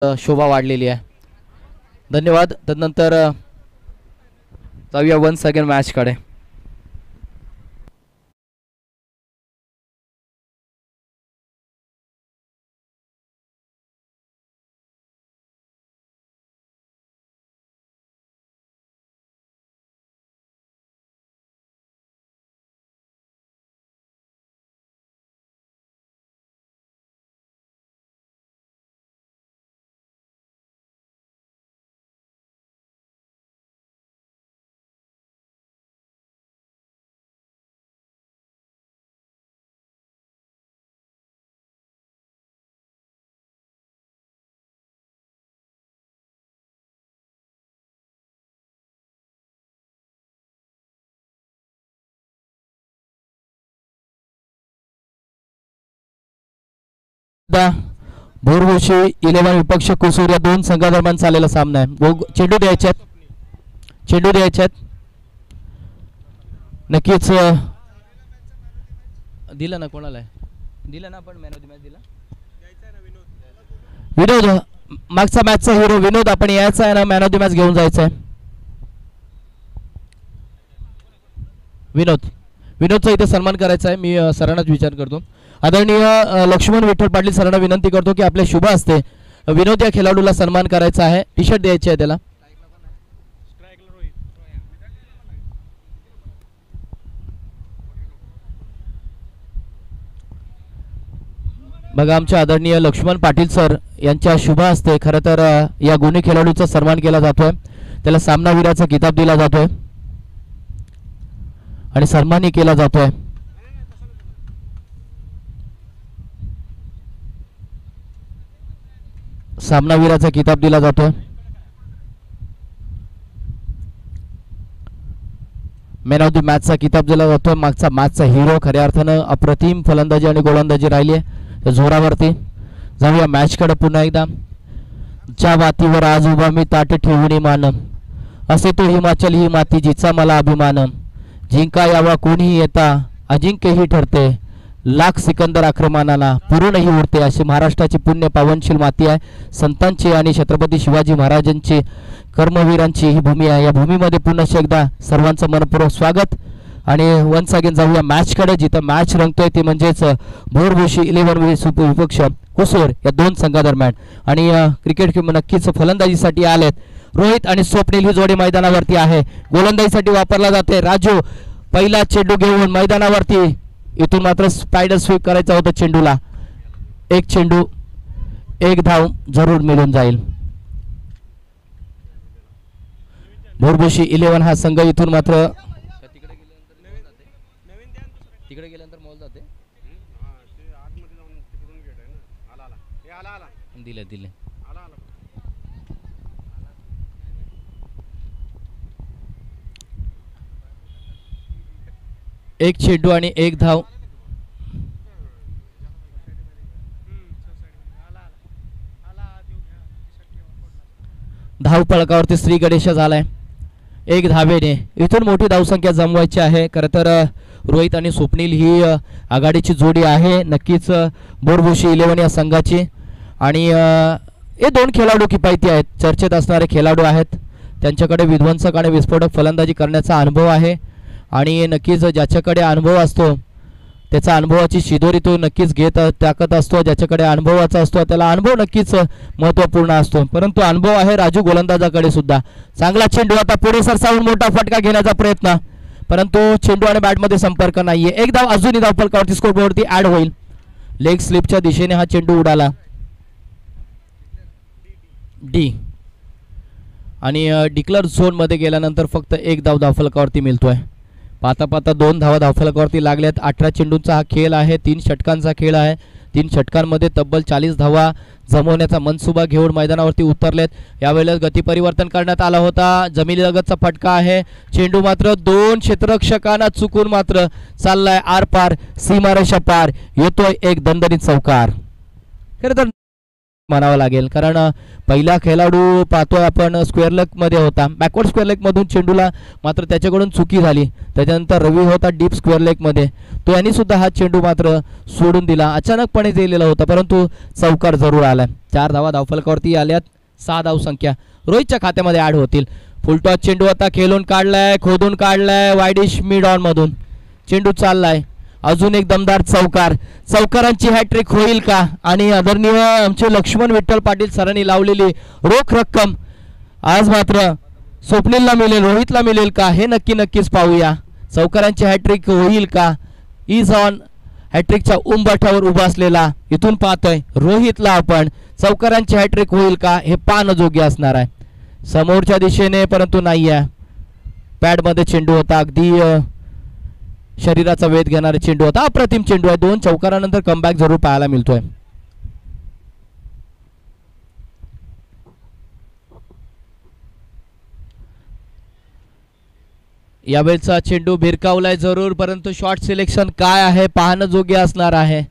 शोभा वाढलेली आहे. धन्यवाद. त्यानंतर जाऊया वन्स अगेन मॅचकडे. भोरभोशी 11 विपक्ष कुसूर या दोन संघादरम्यान चाललेला सामना आहे. चेंडू द्यायच्यात नक्कीच. दिला ना कोणाला आहे? दिला ना आपण मॅन ऑफ द मॅच दिला. विनोद मागचा मॅचचा हिरो विनोद, आपण यायचा आहे ना मॅन ऑफ द मॅच घेऊन जायचा आहे. विनोदचा इथे सन्मान करायचा आहे. मी सरांनाच विचार करतो. आदरणीय लक्ष्मण विठ्ठल पाटील सरांना विनंती करतो की आपल्या शुभ हस्ते विनोद या खेळाडूला सन्मान करायचा आहे. टी शर्ट द्यायची आहे त्याला. बघा आमचे आदरणीय लक्ष्मण पाटील सर यांच्या शुभ हस्ते खरं तर या गुणी खेळाडूचा सन्मान केला जातोय. त्याला सामनावीराचा किताब दिला जातोय आणि सन्मानही केला जातोय. सामनावीराचा किताब दिला जातोय. मॅन ऑफ द मॅचचा किताब दिला जातोय. मागचा मॅचचा हिरो खऱ्या अर्थानं अप्रतिम फलंदाजी आणि गोलंदाजी राहिली आहे जोरावरती. जाऊया मॅचकडे पुन्हा एकदा. ज्या मातीवर आज उभा मी ताट ठेवून मान, असे तो हिमाचल ही माती जिचा मला अभिमान. जिंका यावा कोणीही येता अजिंक्यही ठरते, लाख सिकंदर आक्रमणाला पुरूनही उरते. अशी महाराष्ट्राची पुण्य पावनशील माती आहे. संतांची आणि छत्रपती शिवाजी महाराजांची कर्मवीरांची ही भूमी आहे. या भूमीमध्ये पुन्हा एकदा सर्वांचं मनपूर्वक स्वागत. आणि वन्स अगेन जाऊया मॅचकडे, जिथं मॅच रंगतोय ती म्हणजेच भोरभोशी 11 विपक्ष कुसूर या दोन संघादरम्यान. आणि क्रिकेट नक्कीच फलंदाजीसाठी आलेत. रोहित आणि स्वप्नील ही जोडी मैदानावरती आहे. गोलंदाजीसाठी वापरला जाते. राजू पहिला चेंडू घेऊन मैदानावरती. इथून मात्र स्पायडर स्वीप करायचा होता चेंडूला. एक चेंडू एक धाव जरूर मिळून जाईल. भोरभोशी 11 हा संघ इथून मात्र तिकडे गेल्यानंतर मॉल जाते. दिले एक चेंडू आणि एक धाव. धाव फलकावरती श्री गणेश झालाय 1 धावेने. इथून मोठी धावसंख्या जमवायची आहे. खरं तर रोहित आणि स्वप्नील ही आघाडीची जोडी आहे नक्कीच भोरभोशी 11 या संघाची. आणि हे दोन खेळाडू किफायती आहेत, चर्चेत असणारे खेळाडू आहेत. त्यांच्याकडे विध्वंसक आणि विस्फोटक फलंदाजी करण्याचा अनुभव आहे. आणि नक्कीच ज्याच्याकडे अनुभव असतो त्याचा अनुभवाची शिदोरी तो नक्कीच घेत टाकत असतो. ज्याच्याकडे अनुभवाचा असतो त्याला अनुभव नक्कीच महत्त्वपूर्ण असतो. परंतु अनुभव आहे राजू गोलंदाजाकडे सुद्धा. चांगला चेंडू आता पुढे सरसावून मोठा फटका घेण्याचा प्रयत्न, परंतु चेंडू आणि बॅटमध्ये संपर्क नाहीये. एक धाव अजूनही धाव फलकावरती स्कोरबोर्डवरती ऍड होईल. लेग स्लिपच्या दिशेने हा चेंडू उडाला. डी आणि डिक्लेअर झोन मध्ये गेल्यानंतर फक्त एक धाव धावफलकावरती मिळतोय. पाहता 2 धावा धावफलकावरती लागल्यात. 18 चेंडूंचा हा खेळ आहे. 3 षटकांचा खेळ आहे. 3 षटकांमध्ये तब्बल 40 धावा जमवण्याचा मनसुबा घेऊन मैदानावरती उतरलेत. यावेळेस गती परिवर्तन करण्यात आला होता. जमिनीलगतचा फटका आहे. चेंडू मात्र 2 क्षेत्ररक्षकांना चुकून मात्र चाललाय आर पार, सीमारेषा पार. येतोय एक दणदणीत चौकार. खरं तर म्हणावं लागेल, कारण पहिला खेळाडू पाहतोय आपण स्क्वेअर लेग मध्ये होता, बॅकवर्ड स्क्वेअर लेग मधून चेंडूला मात्र त्याच्याकडून चुकी झाली. त्याच्यानंतर रवी होता डीप स्क्वेअर लेग मध्ये, तो यांनी सुद्धा हा चेंडू मात्र सोडून दिला. अचानकपणे दिलेला होता परंतु चौकार जरूर आलाय. 4 धावा धावफलकावरती आल्यात. 6 धावसंख्या रोहितच्या खात्यामध्ये ऍड होतील. फुलटॉस चेंडू आता खेळून काढलाय, खोदून काढलाय, वाईडिश मिड ऑन मधून चेंडू चाललाय. अजून एक दमदार चौकार, चौकारांची हॅट्रिक होईल का? आणि आदरणीय आमचे लक्ष्मण विठ्ठल पाटील सरांनी लावलेली रोख रक्कम आज मात्र स्वप्नीलला मिळेल, रोहितला मिळेल का? हे नक्कीच पाहूया. चौकारांची हॅट्रिक होईल का? इज ऑन हॅट्रिकच्या उंबरठ्यावर उभा असलेला इथून पाहतोय रोहितला आपण. चौकारांची हॅट्रिक होईल का हे पाहणं असणार आहे समोरच्या दिशेने, परंतु नाही आहे. पॅडमध्ये चेंडू होता, अगदी शरीराचा वेध घेणारा चेंडू होता. अप्रतिम चेंडू आहे. 2 चौकारानंतर कमबॅक जरूर पाहायला मिळतोय. यावेळचा चेंडू भिरकावलाय जरूर, परंतु शॉट सिलेक्शन काय आहे पाहणं जोगे असणार आहे.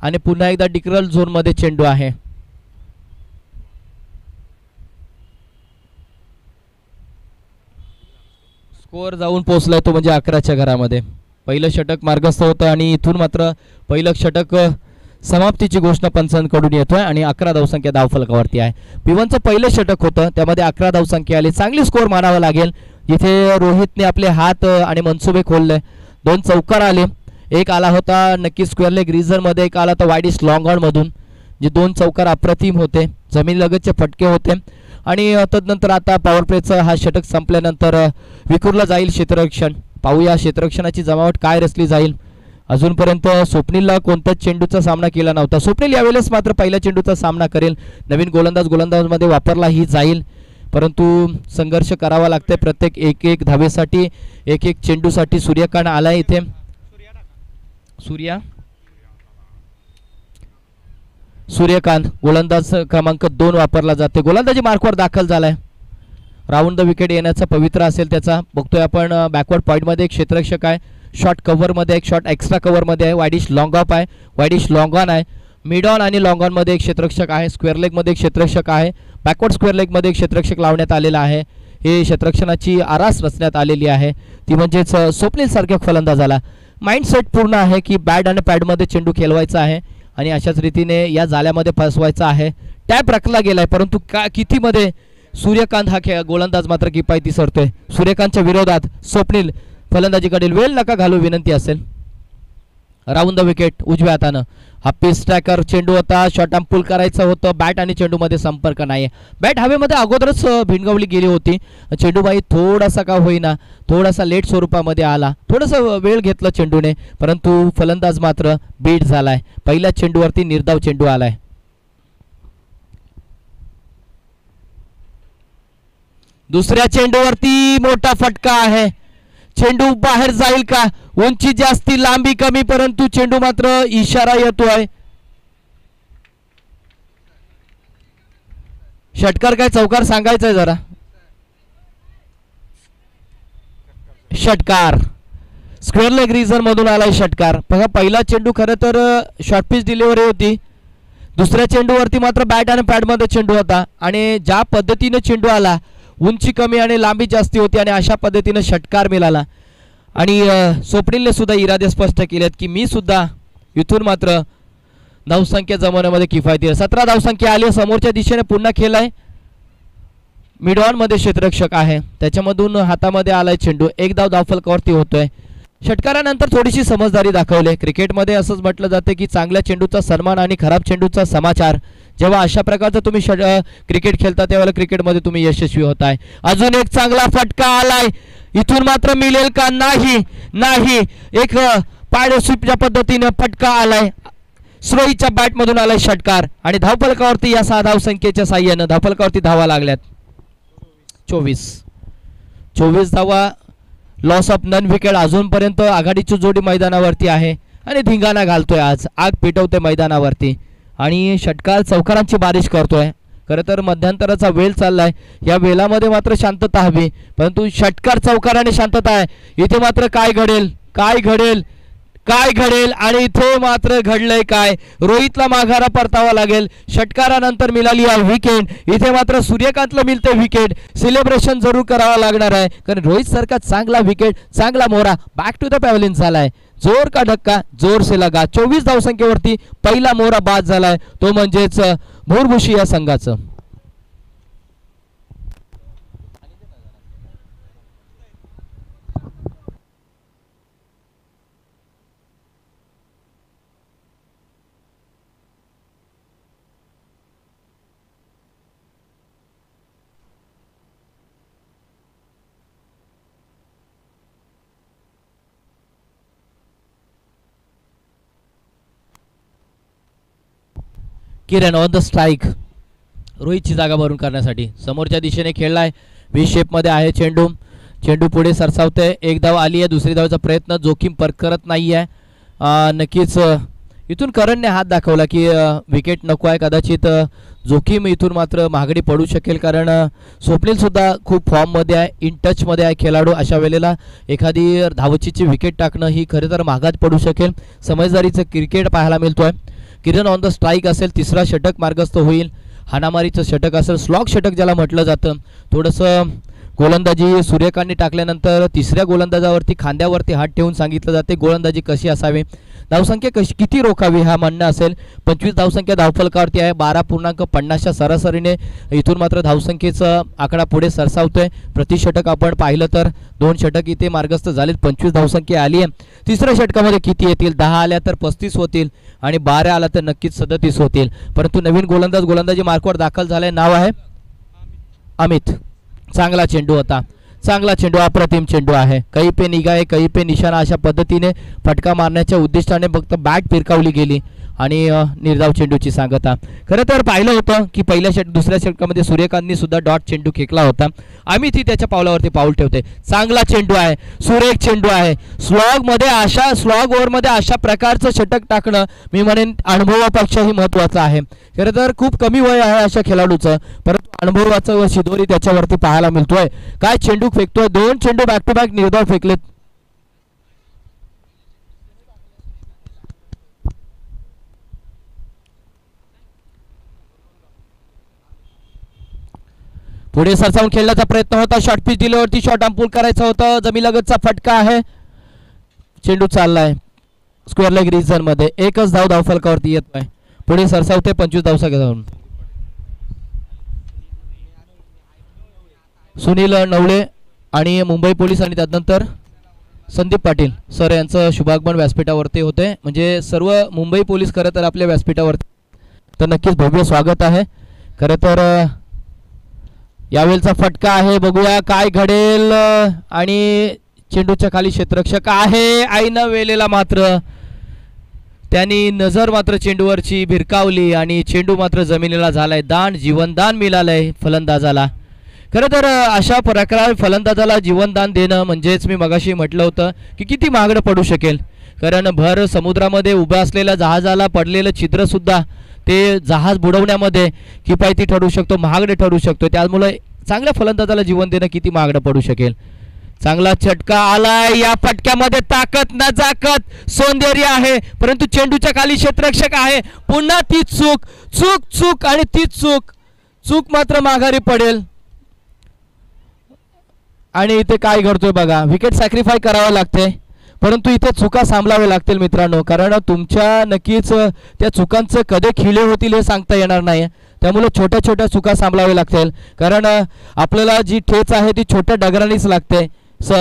आणि पुन्हा एकदा डिक्रल झोन मध्ये चेंडू आहे. स्कोअर जाऊन पोहोचलाय तो म्हणजे 11च्या घरामध्ये. पहिलं षटक मार्गस्थ होतं आणि इथून मात्र पहिलं षटक समाप्तीची घोषणा पंचांकडून येतोय आणि 11 धावसंख्या धावफलकावरती आहे. P1चं पहिलं षटक होतं, त्यामध्ये 11 धावसंख्या आली. चांगली स्कोअर मानावा लागेल. इथे रोहितने आपले हात आणि मनसुबे खोलले. 2 चौकार आले. एक आला होता नक्की स्क्वेअर लेग रिझन मध्ये, एक आला होता वाईडिश लॉंग ऑन मधून. जे 2 चौकार अप्रतिम होते, जमीनलगतचे फटके होते. आणि तदनंतर आता पॉवर प्लेचा हा षटक संपल्यानंतर विखुरला जाईल क्षेत्ररक्षण. पाहूया क्षेत्ररक्षणाची जमावट काय रचली जाईल. अजूनपर्यंत स्वप्नीलला कोणत्याच चेंडूचा सामना केला नव्हता. स्वप्नील यावेळेस मात्र पहिल्या चेंडूचा सामना करेल. नवीन गोलंदाजमध्ये वापरलाही जाईल, परंतु संघर्ष करावा लागते प्रत्येक एक धावेसाठी, एक चेंडूसाठी. सूर्यकांत आलाय इथे. सूर्यकांत गोलंदाज क्रमांक 2 वापरला जाते. गोलंदाजी मार्कवर दाखल झालाय. राऊंड द विकेट येण्याचा पवित्र असेल त्याचा. बघतोय आपण बॅकवर्ड पॉइंट मध्ये एक क्षेत्ररक्षक आहे, शॉर्ट कव्हर मध्ये एक, शॉर्ट एक्स्ट्रा कव्हर मध्ये आहे. वाईडिश लॉंग ऑफ आहे, वाईडिश लॉंग ऑन आहे. मिड ऑन आणि लॉंग ऑन मध्ये एक क्षेत्ररक्षक आहे. स्क्वेअर लेग मध्ये एक क्षेत्ररक्षक आहे. बॅकवर्ड स्क्वेअर लेग मध्ये एक क्षेत्ररक्षक लावण्यात आलेला आहे. हे क्षेत्ररक्षणाची आरास रचण्यात आलेली आहे, ती म्हणजेच स्वप्नील सारख्या फलंदाजाला माइंडसेट पूर्ण आहे की बॅट आणि पॅडमध्ये चेंडू खेळवायचा आहे आणि अशाच रीतीने या जाळ्यामध्ये फसवायचा आहे. टॅप रखला गेलाय, परंतु किती मध्ये सूर्यकांत हा गोलंदाज मात्र किफायती सरतोय. सूर्यकांतच्या विरोधात स्वप्नील फलंदाजीकडील वेळ नका घालू विनंती असेल. राऊंड द विकेट उजव्या हातानं हा पीस ट्रॅकर चेंडू होता. शॉर्ट आर्म पुल करायचं होतं. बॅट आणि चेंडू मध्ये संपर्क नाही. बॅट हवेमध्ये अगोदरच भिंगवली गेली होती. चेंडूबाई थोडासा का होईना थोडासा लेट स्वरूपामध्ये आला. थोडासा वेळ घेतला चेंडूने, परंतु फलंदाज मात्र बीट झालाय. पहिल्या चेंडूवरती निर्धाव चेंडू आलाय. दुसऱ्या चेंडूवरती मोठा फटका आहे. चेंडू बाहेर जाईल का? उंची जास्ती लांबी कमी, परंतु चेंडू मात्र इशारा येतोय. षटकार काय चौकार सांगायचंय जरा. षटकार स्क्वेअर लेग रिजन मधून आलाय षटकार. बघा पहिला चेंडू खरं तर शॉर्ट पिच डिलिव्हरी होती. दुसऱ्या चेंडूवरती मात्र बॅट आणि पॅड मध्ये चेंडू होता आणि ज्या पद्धतीने चेंडू आला उंची कमी आणि लांबी जास्ती होती आणि अशा पद्धतीने षटकार मिळाला. आणि स्वप्नीलने सुद्धा इरादे स्पष्ट केलेत की मी सुद्धा इथून मात्र धावसंख्या जमवण्यामध्ये किफायती. 17 धावसंख्या आली. समोरच्या दिशेने पुन्हा खेळलाय. मिड ऑन मध्ये क्षेत्ररक्षक आहे, त्याच्यामधून हातामध्ये आलाय चेंडू. एक धाव धावफलकावरती होतोय. षटकारानंतर थोडीशी समजदारी दाखवली. क्रिकेटमध्ये असंच म्हटलं जाते की चांगल्या चेंडूचा सन्मान आणि खराब चेंडूचा समाचार. जेव्हा अशा प्रकारचं तुम्ही क्रिकेट खेळता त्यावेळेला क्रिकेटमध्ये तुम्ही यशस्वी होताय. अजून एक चांगला फटका आलाय. इथून मात्र मिळेल का? नाही. एक पाय स्वीपच्या पद्धतीने फटका आलाय. स्रोईच्या बॅट मधून आलाय षटकार आणि धावफलकावरती या 6 धावसंख्येच्या साह्यानं धावफलकावरती धावा लागल्यात. 24 धावा. Loss of none wicket. अजूनपर्यंत आघाडीची जोडी मैदानावरती आहे आणि धिंगाणा घालतोय. आज आग पेटवते मैदानावरती आणि षटकार चौकारांची बारिश करतोय. खरं तर मध्यंतराचा वेळ चाललाय. या वेळामध्ये मात्र शांतता हवी, परंतु षटकार चौकाराने शांतता आहे. इथे मात्र काय घडेल काय घडेल आणि इथे मात्र घडलंय काय, रोहितला माघारा परतावा लागेल. षटकारानंतर मिळाली आहे विकेट, इथे मात्र सूर्यकांतला मिळते विकेट. सेलिब्रेशन जरूर करावं लागणार आहे कारण रोहित सारखा चांगला विकेट, चांगला मोरा बॅक टू द पॅव्हलियन झालाय. जोर का धक्का जोर से लगा. 24 धावसंख्येवरती पहिला मोरा बाद झालाय, तो म्हणजेच मोरबुशी या संघाचं. किरण ऑन द स्ट्राईक, रोहितची जागा भरून करण्यासाठी समोरच्या दिशेने खेळलाय. व्ही शेपमध्ये आहे चेंडू, चेंडू पुढे सरसावते. एक धाव आली आहे, दुसरी धावचा प्रयत्न, जोखीम करत नाही आहे. नक्कीच इथून करणने हात दाखवला की विकेट नको आहे, कदाचित जोखीम इथून मात्र महागडी पडू शकेल कारण स्वप्नील सुद्धा खूप फॉर्ममध्ये आहे, इन टचमध्ये आहे खेळाडू. अशा वेळेला एखादी धावचीची विकेट टाकणं ही खरं तर महागात पडू शकेल. समजदारीचं क्रिकेट पाहायला मिळतोय. किरण ऑन द स्ट्राईक असेल, तिसरा षटक मार्गस्थ होईल. हाणामारीचं षटक असेल, स्लॉग षटक ज्याला म्हटलं जातं. थोडंसं गोलंदाजी सूर्यकांतने टाकल्यानंतर तिसऱ्या गोलंदाजावरती खांद्यावरती हात ठेवून सांगितलं जाते गोलंदाजी कशी असावी, धावसंख्या किती रोखावी हा म्हणणं असेल. 25 धावसंख्या धावफलकावरती आहे, 12.50च्या सरासरीने इथून मात्र धावसंख्येचा आकडा पुढे सरसावतोय. प्रतिषटक आपण पाहिलं तर 2 षटक इथे मार्गस्थ झालेत, 25 धावसंख्या आली आहे. तिसऱ्या षटकामध्ये किती येतील, 10 आल्या तर 35 होतील आणि 12 आला तर नक्कीच 37 होतील. परंतु नवीन गोलंदाजी मार्कवर दाखल झालाय, नाव आहे अमित. चांगला चेंडू होता, चांगला चेंडू, अप्रतिम चेंडू आहे. कहीं पे निगाह है कहीं पे निशाणा, अशा पद्धतीने फटका मारण्याच्या उद्दिष्टाने फक्त बॅट फिरकावली गेली आणि निर्धाव चेंडूची सांगता. खरं तर पाहिलं होतं की पहिल्या दुसऱ्या षटकामध्ये सूर्यकांतनी सुद्धा डॉट चेंडू खेकला होता. आम्ही ती त्याच्या पावलावरती पाऊल ठेवते. चांगला चेंडू आहे, सुरेख चेंडू आहे. स्लॉग ओव्हरमध्ये अशा प्रकारचं षटक टाकणं मी म्हणेन अनुभवापेक्षाही महत्त्वाचं आहे. खरं तर खूप कमी वय आहे अशा खेळाडूचं, परंतु अनुभवाचं व शिदोरी त्याच्यावरती पाहायला मिळतोय. काय चेंडू फेकतोय, 2 चेंडू बॅक टू बॅक निर्धाव फेकलेत. पुढे सरसावून खेळण्याचा प्रयत्न होता, शॉर्ट पिच दिल्यावरती शॉर्ट अंपूल करायचा होता. जमीलगतचा फटका आहे, चेंडू चाललाय स्क्वेअर लेग रिजन मध्ये. एकच धाव धावफलकावरती येतोय, पुढे सरसावते 25 धावसंख्या जाऊन. सुनील नवले आणि मुंबई पोलीस आणि त्यानंतर संदीप पाटील सर यांचं शुभागमन व्यासपीठावरती होते. म्हणजे सर्व मुंबई पोलीस खरं तर आपल्या व्यासपीठावरती, तर नक्कीच भव्य स्वागत आहे. खरं तर यावेळचा फटका आहे, बघूया काय घडेल. आणि चेंडूच्या खाली क्षेत्ररक्षक आहे, आईनं वेलेला मात्र त्यांनी नजर मात्र चेंडूवरची भिरकावली आणि चेंडू मात्र जमिनीला झालाय. दान, जीवनदान मिळालंय फलंदाजाला. खरं तर अशा प्रकारे फलंदाजाला जीवनदान देणं म्हणजेच मी मगाशी म्हटलं होतं की किती महागडं पडू शकेल. कारण भर समुद्रामध्ये उभं असलेल्या जहाजाला पडलेलं छिद्रसुद्धा ते जहाज बुडवण्यामध्ये किफायती ठरू शकतो, महागडे ठरू शकतो. त्यामुळे चांगल्या फलंदाजाला जीवन देणं किती महागडं पडू शकेल. चांगला चटका आलाय, या फटक्यामध्ये ताकद ना जाकत सौंदर्य आहे, परंतु चेंडूच्या खाली क्षेत्ररक्षक आहे. पुन्हा तीच चूक चूक चूक आणि तीच चूक मात्र माघारी पडेल. आणि इथे काय घडतोय बघा, विकेट सॅक्रिफाय करावं लागते, परंतु इथे चुका सांभाळाव्या लागतील मित्रांनो. कारण तुमच्या नक्कीच त्या चुकांचे कधी खिळे होतील हे सांगता येणार नाही. त्यामुळे छोट्या छोट्या चुका सांभाळाव्या लागतील. कारण आपल्याला जी ठेच आहे ती छोट्या दगडांनीच लागते,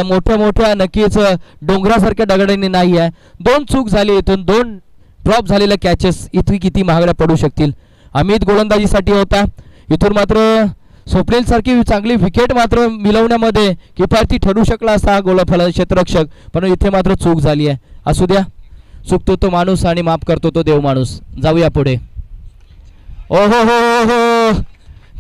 मोठ्या मोठ्या नक्कीच डोंगरासारख्या दगडांनी नाही आहे. 2 चूक झाली, इथून 2 ड्रॉप झालेल्या कॅचेस इथे किती महागड्या पडू शकतील. अमित गोलंदाजीसाठी होता, इथून मात्र स्वप्नील सारखी चांगली विकेट मात्र मिळवण्यामध्ये किफायती ठरू शकला असा क्षेत्ररक्षक, पण इथे मात्र चूक झाली आहे. असू द्या, चुकतो तो माणूस आणि माफ करतो तो देव माणूस. जाऊया पुढे. ओहो हो हो,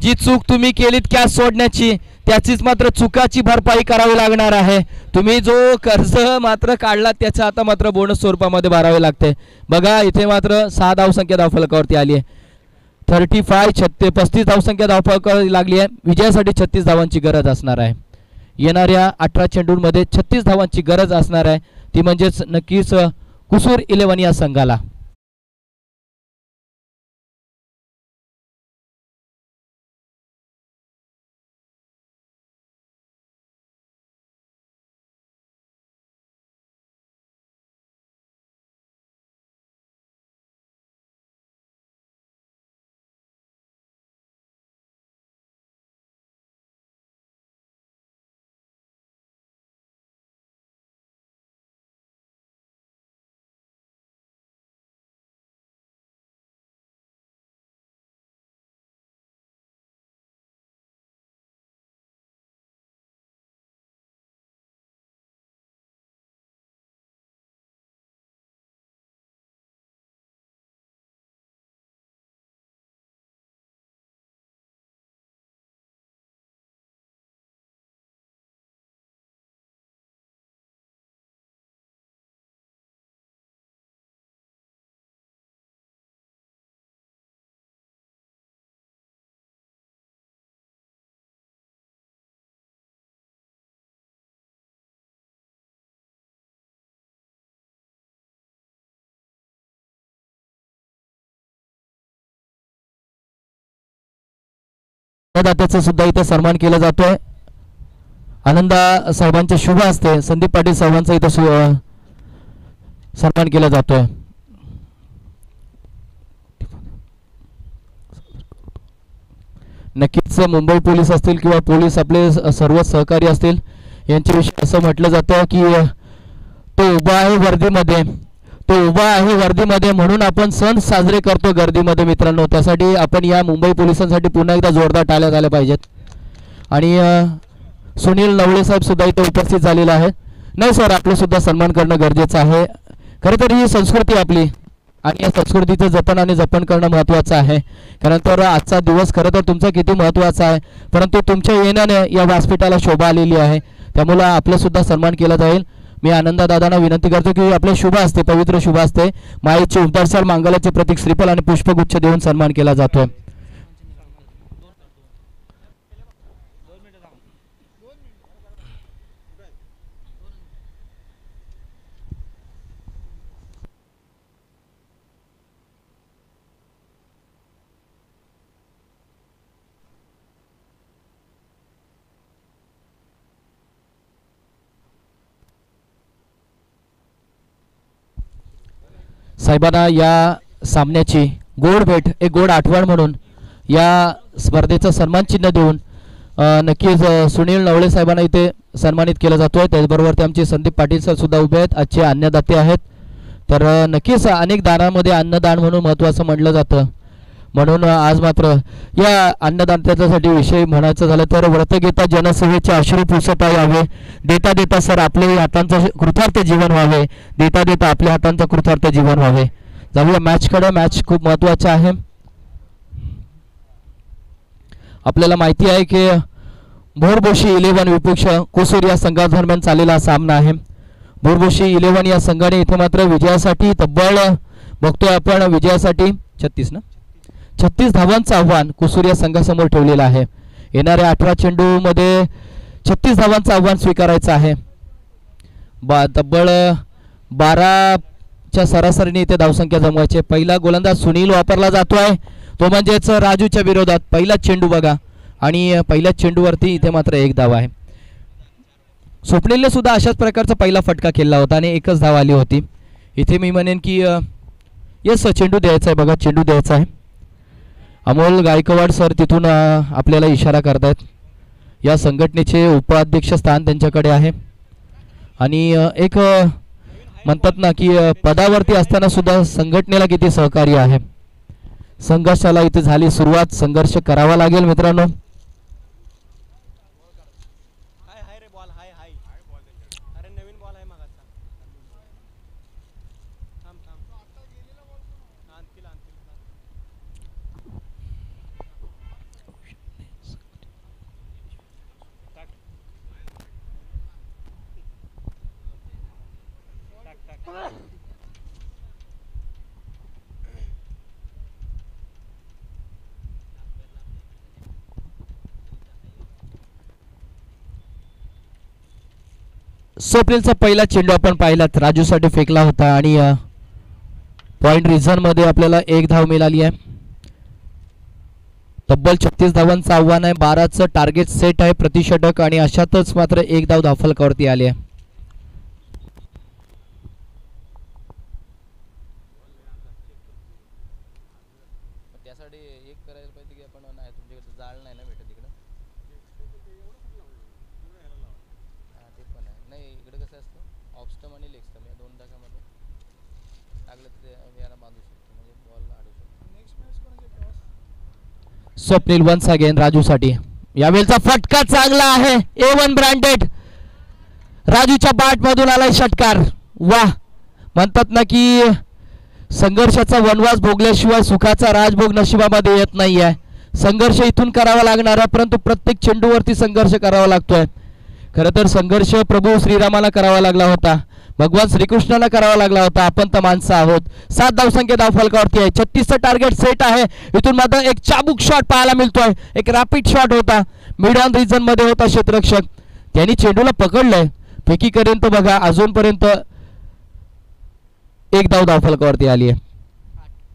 जी चूक तुम्ही केलीत कॅच सोडण्याची त्याचीच मात्र चुकाची भरपाई करावी लागणार आहे. तुम्ही जो कर्ज मात्र काढला त्याचं आता मात्र बोनस स्वरूपामध्ये भरावे लागते. बघा इथे मात्र 6 धावसंख्या धावफलकावरती आली आहे. 35 धावसंख्या धावफलकावरती लागली आहे. विजयासाठी 36 धावांची गरज असणार आहे. येणाऱ्या 18 चेंडूंमध्ये 36 धावांची गरज असणार आहे. ती म्हणजेच नक्कीच कुसूर 11 या संघाला. दात्याचा सुद्धा इथे सन्मान केला जातोय. आनंदा साहेबांच्या शुभ हस्ते संदीप पाटील साहेबांचा इथे सन्मान केला जातोय. नक्कीच मुंबई पोलीस असतील किंवा पोलीस आपले सर्व सहकारी असतील यांच्याविषयी असं म्हटलं जातं की तो उभा आहे वर्दीमध्ये, तो उभा आहे वर्दीमध्ये म्हणून आपण सण साजरे करतो गर्दीमध्ये मित्रांनो. त्यासाठी आपण या मुंबई पोलिसांसाठी पुन्हा एकदा जोरदार टाळ्या झाल्या पाहिजेत. आणि सुनील नवळे साहेब सुद्धा इथे उपस्थित झालेला आहे. नाही सर, आपलं सुद्धा सन्मान करणं गरजेचं आहे. खरं तर ही संस्कृती आपली आणि या संस्कृतीचं जतन आणि जपन करणं महत्त्वाचं आहे. कारण तर आजचा दिवस खरं तर तुमचा किती महत्त्वाचा आहे, परंतु तुमच्या येण्याने या व्यासपीठाला शोभा आलेली आहे. त्यामुळे आपलं सुद्धा सन्मान केला जाईल. मी आनंदा दादांना विनंती करतो की आपले शुभ असते, पवित्र शुभ असते मायेचे उद्धारसाल मांगल्याचे प्रतीक श्रीफल आणि पुष्पगुच्छ देऊन सन्मान केला जातोय. साहेबांना या सामन्याची गोड भेट, एक गोड आठवण म्हणून या स्पर्धेचं सन्मान चिन्ह देऊन नक्कीच सुनील नवळे साहेबांना इथे सन्मानित केलं जातोय. त्याचबरोबर ते आमचे संदीप पाटील सर सुद्धा उभे आहेत, आजचे अन्नदाते आहेत. तर नक्कीच अनेक दानामध्ये अन्नदान म्हणून महत्त्वाचं म्हटलं जातं. म्हणून आज मात्र या अन्नदात्यासाठी विषय म्हणायचं झालं तर व्रतगीता जनसेवेचे अश्रू पुसता यावे, देता देता सर आपले हातांचं कृतार्थ जीवन व्हावे, देता देता आपल्या हातांचं कृतार्थ जीवन व्हावे. जाऊया मॅचकडे. मॅच खूप महत्त्वाचा आहे. आपल्याला माहिती आहे की भोरबोशी 11 विपक्ष कुसूर या संघादरम्यान चाललेला सामना आहे. भोरबोशी 11 या संघाने इथे मात्र विजयासाठी तब्बल बघतोय आपण विजयासाठी 36 धावांचं आव्हान कुसूर या संघासमोर ठेवलेलं आहे. येणाऱ्या 18 चेंडूमध्ये 36 धावांचं आव्हान स्वीकारायचं आहे. तब्बल 12च्या सरासरीने इथे धावसंख्या जमवायची. पहिला गोलंदाज सुनील वापरला जातोय, तो म्हणजेच राजूच्या विरोधात पहिला चेंडू बघा आणि पहिल्या चेंडूवरती इथे मात्र 1 धाव आहे. स्वप्नीलने सुद्धा अशाच प्रकारचा पहिला फटका खेळला होता आणि 1च धाव आली होती. इथे मी म्हणेन की येस चेंडू द्यायचा आहे, बघा चेंडू द्यायचा आहे. अमोल गायकवाड सर तिथून आपल्याला इशारा करतायत. या संघटनेचे उपाध्यक्ष स्थान त्यांच्याकडे आहे आणि एक म्हणतात ना की पदावरती असताना सुद्धा संघटनेला किती सहकार्य आहे. संघर्षाला इथे झाली सुरुवात, संघर्ष करावा लागेल मित्रांनो. स्वप्नीलचा पहिला चेंडू आपण पाहिलात राजूसाठी फेकला होता आणि पॉइंट रिझन मध्ये आपल्याला 1 धाव मिळाली आहे. तब्बल 36 धावांचं आव्हान आहे. 12चं टार्गेट सेट आहे प्रतिषटक आणि अशातच मात्र 1 धाव धावफलकावरती आली आहे. त्यासाठी एक करायला पाहिजे की आपण नाही तुमच्याकडे जाळ नाही ना भेटत इकडं. ते पण आहे. नाही इकडे कसं असतं ऑफस्टम आणि लेगस्टम या 2 टाकामध्ये टाकलं तर याला बांधू शकतो म्हणजे बॉल अडू शकतो. नेक्स्ट मॅच कोणाचे स्वप्नील वन्स अगेन राजूसाठी. यावेळचा फटका चांगला आहे. A1 ब्रँडेड राजूच्या बॅट मधून आलाय षटकार. वाह, म्हणतात ना की संघर्षाचा वनवास भोगल्याशिवाय सुखाचा राजभोग नशिबामध्ये येत नाहीये. संघर्ष इथून करावा लागणार आहे परंतु प्रत्येक चेंडूवरती संघर्ष करावा लागतोय. खरं तर संघर्ष प्रभू श्रीरामाला करावा लागला होता, भगवान श्रीकृष्णाला करावा लागला होता. आपण तर माणसं आहोत. 7 धावसंख्या धावफलकावरती आहे. 36चं टार्गेट सेट आहे. इथून मात्र एक चाबूक शॉट पाहायला मिळतोय. एक रॅपिड शॉट होता, मिड ऑन रिजन मध्ये होता. क्षेत्ररक्षक त्यांनी चेंडूला पकडलंय. फेकीपर्यंत बघा अजूनपर्यंत 1 धाव धावफलकावरती आली आहे.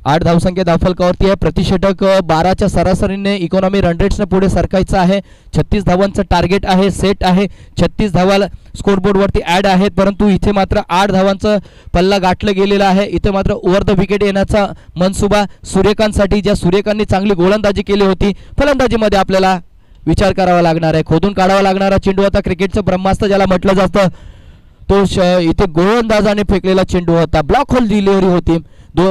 8 धावसंख्या धावफलकावरती आहे. प्रतिषटक 12च्या सरासरीने इकॉनॉमी रन रेट्सने पुढे सरकायचं आहे. 36 धावांचं टार्गेट आहे, सेट आहे. 36 धावा स्कोरबोर्डवरती ॲड आहेत परंतु इथे मात्र 8 धावांचं पल्ला गाठलं गेलेलं आहे. इथे मात्र ओव्हर द विकेट येण्याचा मनसुबा सूर्यकांतसाठी, ज्या सूर्यकांतनी चांगली गोलंदाजी केली होती. फलंदाजीमध्ये आपल्याला विचार करावा लागणार आहे. खोदून काढावा लागणारा चेंडू आता क्रिकेटचं ब्रह्मास्त्र ज्याला म्हटलं जातं तो इथे गोलंदाजाने फेकलेला चेंडू होता. ब्लॉक होल डिलिव्हरी होती.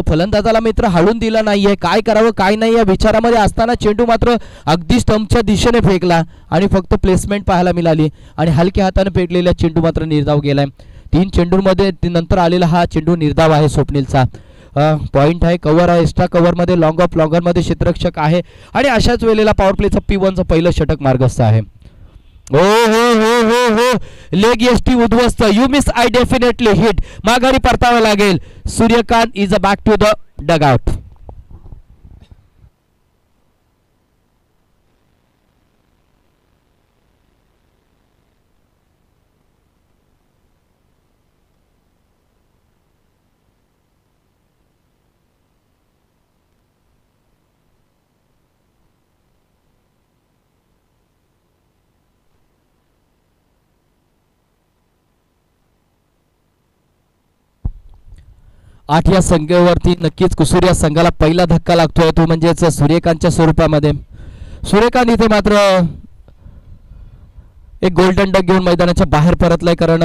फलंदाजाला मित्र हाडून दिला नाहीये. काय करावं काय नाही या विचारामध्ये असताना चेंडू मात्र अगदी स्टंपच्या दिशेने फेकला आणि फक्त प्लेसमेंट पाहायला मिळाली आणि हलक्या हाताने फेकलेला चेंडू मात्र निर्धाव गेलाय. 3 चेंडूंमध्ये नंतर आलेला हा चेंडू निर्धाव आहे स्वप्नीलचा. पॉइंट आहे, कव्हर आहे, एक्स्ट्रा कव्हरमध्ये लॉंग ऑफ लॉंगरमध्ये क्षेत्ररक्षक आहे आणि अशाच वेळेला पॉवर प्लेचं P1चं पहिलं षटक मार्गस्थ आहे. हो हो हो हो हो लेग एसटी उद्ध्वस्त. You miss I definitely hit. माघारी परतावं लागेल. Suryakant is a back to the dugout. आठ या संख्येवरती नक्कीच कुसूर या संघाला पहिला धक्का लागतोय तो म्हणजेच सूर्यकांतच्या स्वरूपामध्ये. सूर्यकांत इथे मात्र एक गोल्डन डक घेऊन मैदानाच्या बाहेर परतलाय कारण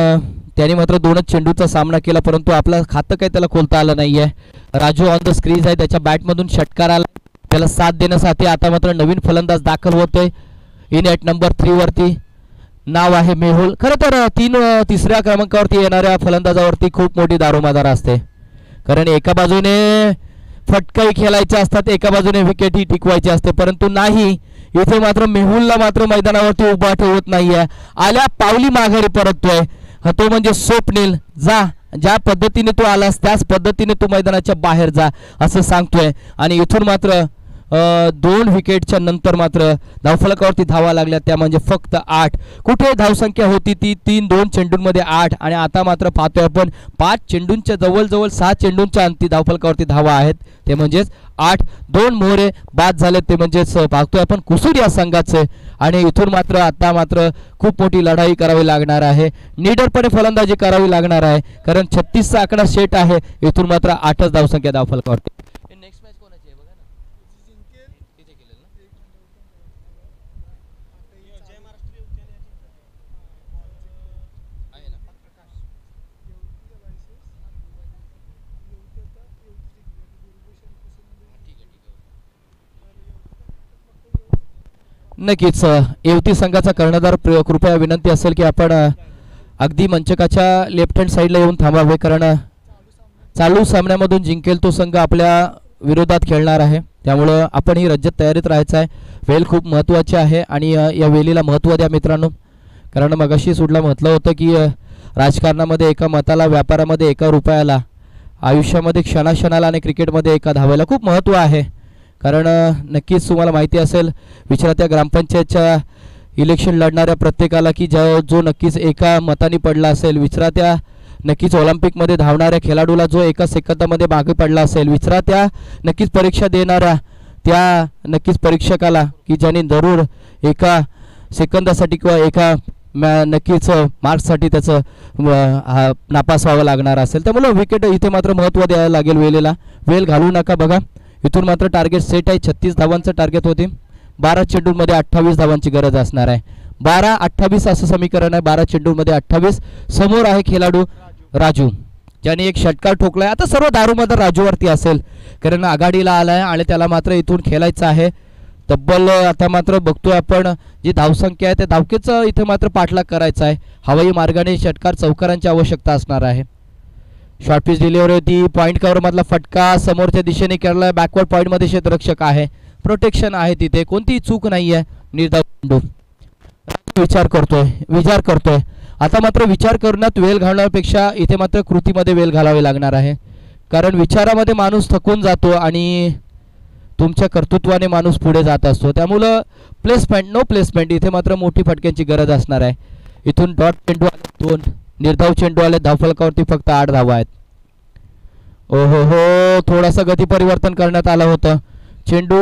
त्याने मात्र 2च चेंडूचा सामना केला परंतु आपलं खातं काही त्याला खोलता आलं नाहीये. राजू ऑन द स्क्रीज आहे. त्याच्या बॅटमधून षटकार आला. त्याला साथ देण्यासाठी आता मात्र नवीन फलंदाज दाखल होतोय. इन ॲट नंबर 3 वरती नाव आहे मेहुल. खरं तर तिसऱ्या क्रमांकावरती येणाऱ्या फलंदाजावरती खूप मोठी दारोमदार असते कारण एका बाजूने फटकाही खेळायचे असतात, एका बाजूने विकेटही टिकवायची असते परंतु नाही. इथे मात्र मेहुलला मात्र मैदानावरती उभा ठेवत नाहीये. आल्या पावली माघारी परततोय तो म्हणजे स्वप्नील. जा, ज्या पद्धतीने तू आलास त्याच पद्धतीने तू मैदानाच्या बाहेर जा असं सांगतोय आणि इथून मात्र 2 विकेटच्या नंतर मात्र धावफलकावरती धावा लागल्या त्या म्हणजे फक्त 8. कुठे धावसंख्या होती ती 3-2 चेंडूंमध्ये 8 आणि आता मात्र पाहतोय आपण 5 चेंडूंच्या जवळजवळ 6 चेंडूंच्या अंती धावफलकावरती धावा आहेत ते म्हणजेच 8. 2 मोहरे बाद झाले ते म्हणजेच पाहतोय आपण कुसूर या संघाचे आणि इथून मात्र आता मात्र खूप मोठी लढाई करावी लागणार आहे. निडरपणे फलंदाजी करावी लागणार आहे कारण 36चा आकडा सेट आहे. इथून मात्र 8च धावसंख्या धावफलकावरती. नक्कीच येवती संघाचा कर्णधार कृपया विनंती असेल की आपण अगदी मंचकाच्या लेफ्ट हँड साईडला येऊन थांबावे कारण चालू सामन्यामधून जिंकेल तो संघ आपल्या विरोधात खेळणार आहे त्यामुळं आपण ही रजत तयारीत राहायचं आहे. वेळ खूप महत्त्वाची आहे आणि या वेळेला महत्त्व द्या मित्रांनो कारण मगाशी सुडला म्हटलं होतं की राजकारणामध्ये एका मताला, व्यापारामध्ये एका रुपयाला, आयुष्यामध्ये क्षणाक्षणाला आणि क्रिकेटमध्ये एका धावायला खूप महत्त्व आहे. कारण नक्कीच तुम्हाला माहिती असेल विचारात्या ग्रामपंचायतच्या इलेक्शन लढणाऱ्या प्रत्येकाला की जो नक्कीच एका मताने पडला असेल, विचारात्या नक्कीच ऑलिम्पिकमध्ये धावणाऱ्या खेळाडूला जो एका सेकंदामध्ये मागे पडला असेल, विचारा त्या नक्कीच परीक्षा देणाऱ्या त्या नक्कीच परीक्षकाला की ज्याने जरूर एका सेकंदासाठी किंवा एका नक्कीच मार्क्ससाठी त्याचं नापास व्हावं लागणार असेल. त्यामुळे विकेट इथे मात्र महत्त्व द्यायला लागेल, वेळ घालू नका. बघा इथून मात्र टार्गेट सेट आहे. 36 धावांचं टार्गेट होते. 12 चेंडूंमध्ये 28 धावांची गरज असणार आहे. 12-28 असं समीकरण आहे. 12 चेंडूंमध्ये 28. समोर आहे खेळाडू राजू ज्याने एक षटकार ठोकलाय. आता सर्व दारूमध्ये राजूवरती असेल कारण आघाडीला आलाय आणि त्याला मात्र इथून खेळायचं आहे. तब्बल आता मात्र बघतोय आपण जी धावसंख्या आहे त्या धावकेचं इथे मात्र पाठलाग करायचा आहे. हवाई मार्गाने षटकार चौकारांची आवश्यकता असणार आहे. शॉर्ट पिच डिलिव्हरी होती. पॉईंट कव्हर मधला फटका समोरच्या दिशेने केला. बॅकवर्ड पॉईंट मध्ये क्षेत्ररक्षक आहे. प्रोटेक्शन आहे तिथे, कोणतीही चूक नाही आहे. निर्धाव चेंडू विचार करतोय. आता मात्र विचार करण्यात वेळ घालवण्यापेक्षा इथे मात्र कृतीमध्ये वेळ घालावे लागणार आहे. कारण विचारामध्ये माणूस थकून जातो आणि तुमच्या कर्तृत्वाने माणूस पुढे जात असतो. त्यामुळं नो प्लेसमेंट इथे मात्र मोठी फटक्यांची गरज असणार आहे. इथून डॉट चेंडू आले 2. निर्धाव चेंडू आले. धावफलकावरती फक्त 8 धावा आहेत. हो थोडासा गती परिवर्तन करण्यात आलं होतं. चेंडू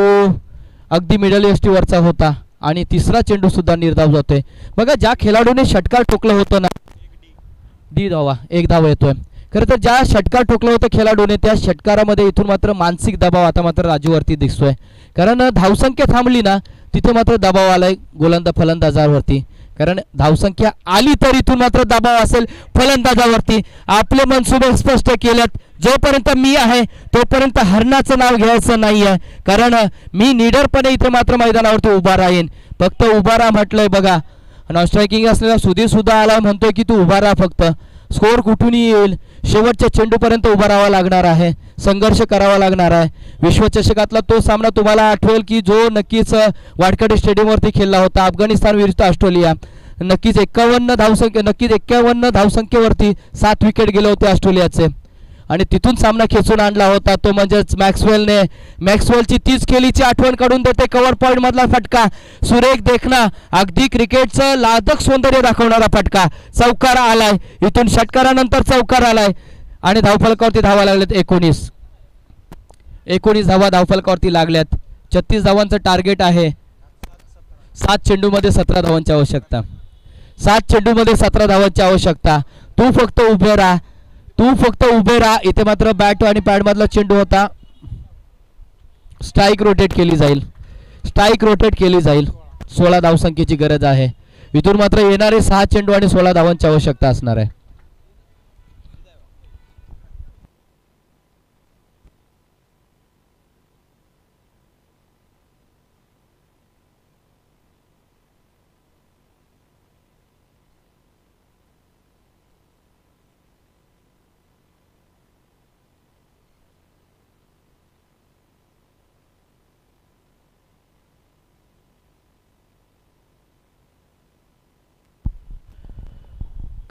अगदी मिडल एसटीवरचा होता आणि तिसरा चेंडू सुद्धा निर्धाव जातोय. बघा ज्या खेळाडूने षटकार ठोकलं होतं ना, एक धावा येतोय. खरं तर ज्या षटकार ठोकलं होतं खेळाडूने त्या षटकारामध्ये इथून मात्र मानसिक दबाव आता मात्र राजूवरती दिसतोय. कारण धावसंख्या थांबली ना तिथे मात्र दबाव आलाय फलंदाजावरती. कारण धावसंख्या आली तर इथून मात्र दबाव असेल फलंदाजावरती. आपले मनसुबे स्पष्ट केलेत. जोपर्यंत मी आहे तोपर्यंत हरणाचं नाव घ्यायचं नाही आहे. कारण मी निडरपणे इथे मात्र मैदानावरती उभा राहीन. फक्त उभा राहा म्हटलंय. बघा नॉन स्ट्रायकिंग असलेला सुधीर सुद्धा आला, म्हणतोय की तू उभा राहा, फक्त स्कोअर कुठून येईल शेवटच्या चेंडूपर्यंत उभा राहावं लागणार आहे. संघर्ष करावा लागणार आहे. विश्वचषकातला तो सामना तुम्हाला आठवेल की जो नक्कीच वानखेडे स्टेडियमवरती खेळला होता अफगाणिस्तान विरुद्ध ऑस्ट्रेलिया. नक्कीच 51 धावसंख्येवरती 7 विकेट गेले होते ऑस्ट्रेलियाचे आणि तिथून सामना खेचून आणला होता तो म्हणजेच मॅक्सवेलची तीच खेळीची आठवण काढून देते. कव्हर पॉईंट मधला फटका सुरेख देखना, अगदी क्रिकेटचं लादक सौंदर्य दाखवणारा फटका. चौकार आलाय. इथून षटकारानंतर चौकार आलाय आणि धावफलकावरती धावा लागल्यात 19 धावा धावफलकावरती लागल्यात. 36 धावांचं टार्गेट आहे. 7 चेंडूमध्ये 17 धावांची आवश्यकता. 7 चेंडूमध्ये 17 धावांची आवश्यकता. तू फक्त उभे राहा. इथे मात्र बॅट आणि पॅड मधला चेंडू होता. स्ट्राईक रोटेट केली जाईल. 16 धावसंख्येची गरज आहे. इथून मात्र येणारे 6 चेंडू आणि 16 धावांची आवश्यकता असणार आहे.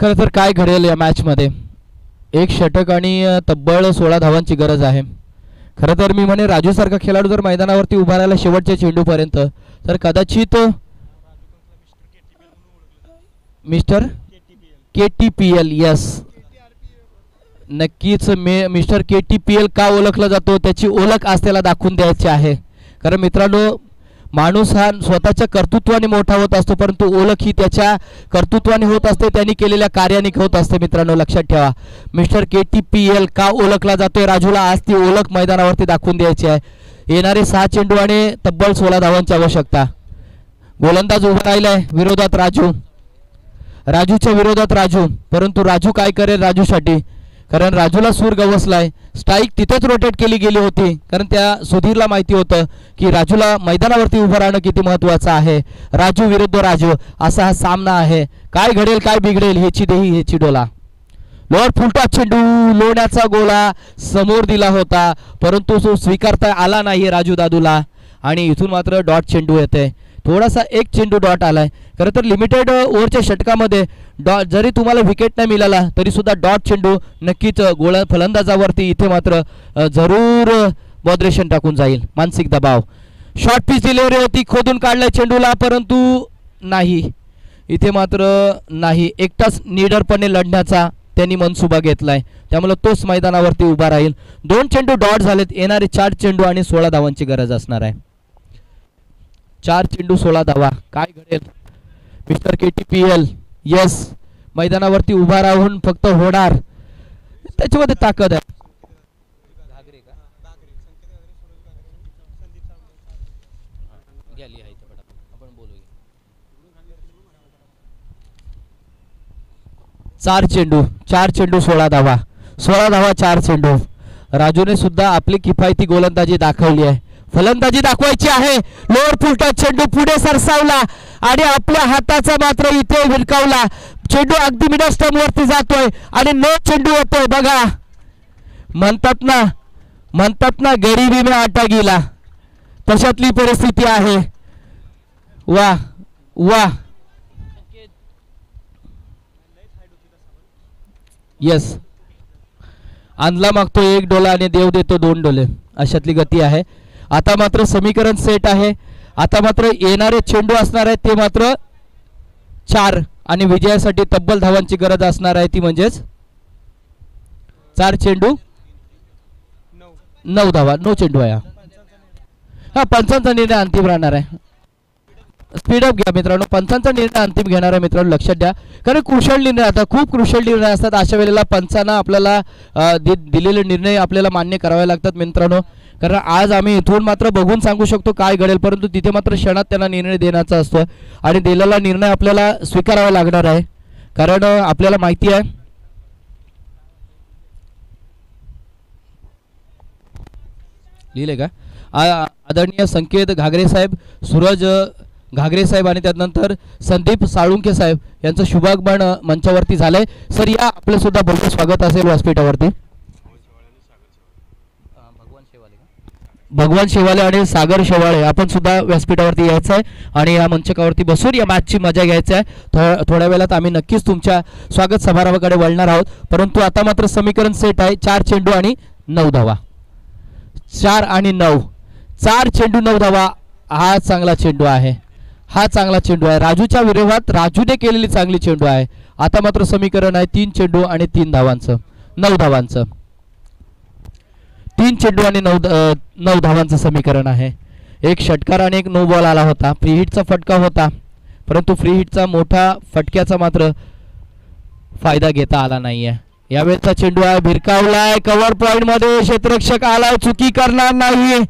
खरं तर काय घडेल या मॅचमध्ये, एक षटक आणि तब्बल 16 धावांची गरज आहे. खरं तर मी म्हणे राजू सारखा खेळाडू जर मैदानावरती उभा राहिला शेवटच्या चेंडूपर्यंत तर कदाचित मिस्टर KTPL यस नक्कीच मिस्टर KTPL का ओळखला जातो त्याची ओळख आज त्याला दाखवून द्यायची आहे. कारण मित्रांनो माणूस हा स्वतःच्या कर्तृत्वाने मोठा होत असतो परंतु ओळख ही त्याच्या कर्तृत्वाने होत असते, त्यांनी केलेल्या कार्याने होत असते. मित्रांनो लक्षात ठेवा मिस्टर KTPL का ओळखला जातोय राजूला आज ती ओळख मैदानावरती दाखवून द्यायची आहे. येणारे 6 चेंडू आणि तब्बल 16 धावांची आवश्यकता. गोलंदाज उभा राहिलाय विरोधात राजूच्या विरोधात राजू, परंतु राजू काय करेल राजूसाठी, कारण राजूला सूर गवसलाय. स्ट्राईक तिथेच रोटेट केली गेली होती कारण त्या सुधीरला माहिती होतं की राजूला मैदानावरती उभं राहणं किती महत्त्वाचं आहे. राजू विरुद्ध राजू असा हा सामना आहे. काय घडेल काय बिघडेल ह्याची देही ह्याची डोला. लोअर फुलटा चेंडू लोण्याचा गोला समोर दिला होता परंतु तो स्वीकारता आला नाही राजू दादूला आणि इथून मात्र डॉट चेंडू येते. थोडासा एक चेंडू डॉट आलाय. खरं तर लिमिटेड ओव्हरच्या षटकामध्ये जरी तुम्हाला विकेट नाही मिळाला तरी सुद्धा डॉट चेंडू नक्कीच फलंदाजावरती इथे मात्र जरूर बॉद्रेशन टाकून जाईल. मानसिक दबाव. शॉर्ट पिच डिलिव्हरी होती, खोदून काढलाय चेंडूला परंतु नाही, इथे मात्र नाही. एकटाच निडरपणे लढण्याचा त्यांनी मनसुबा घेतलाय, त्यामुळे तोच मैदानावरती उभा राहील. 2 चेंडू डॉट झालेत. येणारे 4 चेंडू आणि 16 धावांची गरज असणार आहे. 4 चेंडू 16 धावा. काय घडेल मिस्टर KTPL? यस, मैदानावरती उभा राहून फक्त होणार, त्याच्यामध्ये ताकद आहे. चार चेंडू 16 धावा. 16 धावा 4 चेंडू. राजूने सुद्धा आपली किफायती गोलंदाजी दाखवली आहे. फलंदाजी दाखवायची आहे. लोअर फुलटा चेंडू पुढे सरसावला आणि आपल्या हाताचा मात्र इथे भिरकावला. चेंडू अगदी मिडल स्टंप वरती जातोय आणि नो चेंडू होतोय. बघा, म्हणतात ना गरीबी में आटा गेला, तशातली परिस्थिती आहे. वा वा, यस, आणला मागतो 1 डोला आणि देव देतो 2 डोले, अशातली गती आहे. आता मात्र समीकरण सेट आहे. आता मात्र येणारे चेंडू असणार आहेत ते मात्र 4 आणि विजयासाठी तब्बल धावांची गरज असणार आहे, ती म्हणजेच 4 चेंडू 9 धावा. 9 चेंडू आहे. हा, पंचांचा निर्णय अंतिम राहणार आहे. स्पीडअप घ्या मित्रांनो, पंचांचा निर्णय अंतिम घेणार आहे मित्रांनो, लक्षात द्या. कारण क्रुशल निर्णय, आता खूप क्रुशल निर्णय असतात. अशा वेळेला पंचांना आपल्याला दिलेले निर्णय आपल्याला मान्य करावे लागतात मित्रांनो. कारण आज आम्ही इथून मात्र बघून सांगू शकतो काय घडेल, परंतु तिथे मात्र क्षणात त्यांना निर्णय देण्याचा असतो आणि दिलेला निर्णय आपल्याला स्वीकारावा लागणार आहे. कारण आपल्याला माहिती आहे लिहिले का, आदरणीय संकेत घागरे साहेब, सूरज घागरे साहेब आणि त्यानंतर संदीप साळुंके साहेब यांचं शुभागमन मंचावरती झालंय. सर या, आपलं सुद्धा भव्य स्वागत असेल व्यासपीठावरती. भगवान शेवाले आणि सागर शेवाळे आपण सुद्धा व्यासपीठावरती यायचं आहे आणि या मंचकावरती बसून या मॅचची मजा घ्यायची आहे. थोड्या वेळात आम्ही नक्कीच तुमच्या स्वागत समारंभाकडे वळणार आहोत. परंतु आता मात्र समीकरण सेट आहे. 4 चेंडू आणि 9 धावा. 4 आणि 9, 4 चेंडू 9 धावा. हा चांगला चेंडू आहे. राजूच्या विरोधात राजूने केलेली चांगली चेंडू आहे. आता मात्र समीकरण आहे 3 चेंडू आणि 3 धावांचं, 9 धावांचं. 3 चेंडू आणि 9 धावांचं समीकरण आहे. एक षटकार आणि एक नो बॉल आला होता. फ्री हिटचा फटका होता, परंतु फ्री हिटचा मोठा फटक्याचा मात्र फायदा घेता आला नाहीये. यावेळेचा चेंडू आहे, भिरकावलाय कव्हर पॉइंट मध्ये, क्षेत्ररक्षक आलाय, चुकी करणार नाही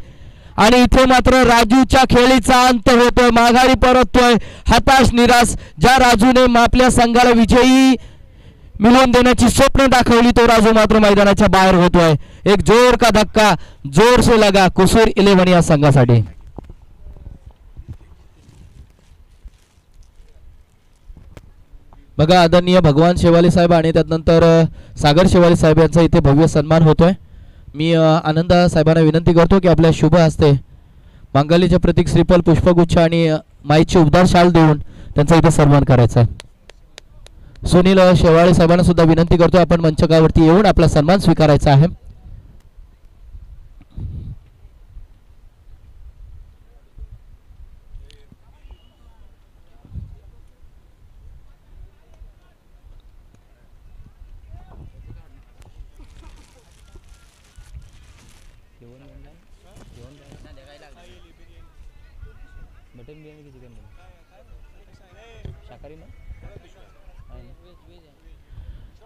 आणि इथे मात्र राजूच्या खेळीचा अंत होतोय. माघारी परततोय हताश निराश. ज्या राजूने आपल्या संघाला विजयी मिळवून देण्याची स्वप्न दाखवली, तो राजू मात्र मैदानाच्या बाहेर होतोय. एक जोर का धक्का जोर से लगा कुसूर 11 या संघासाठी. बघा, आदरणीय भगवान शेवाले साहेब आणि त्यानंतर सागर शेवाले साहेब यांचा इथे भव्य सन्मान होतोय. मी आनंद साहेबांना विनंती करतो की आपल्या शुभ हस्ते मांगल्यच्या प्रतीक श्रीफल, पुष्पगुच्छ आणि माईची उबदार शाल देऊन त्यांचा इथे सन्मान करायचा आहे. सुनील शेवाळे साहेबांना सुद्धा विनंती करतो आपण मंचकावरती येऊन आपला सन्मान स्वीकारायचा आहे.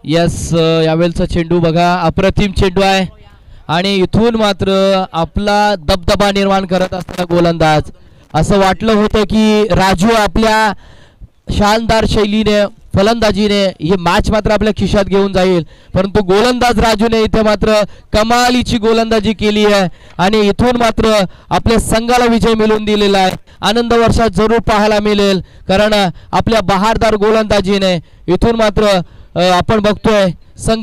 यस, यावेळचा चेंडू बघा, अप्रतिम चेंडू आहे आणि इथून मात्र आपला दबदबा निर्माण करत असताना गोलंदाज, असं वाटलं होतं की राजू आपल्या शानदार शैलीने फलंदाजीने ही मॅच मात्र आपल्या खिशात घेऊन जाईल, परंतु गोलंदाज राजूने इथे मात्र कमालीची गोलंदाजी केली आहे आणि इथून मात्र आपल्या संघाला विजय मिळवून दिलेला आहे. आनंद वर्षात जरूर पाहायला मिळेल, कारण आपल्या बहारदार गोलंदाजीने इथून मात्र आपण बघतोय संघ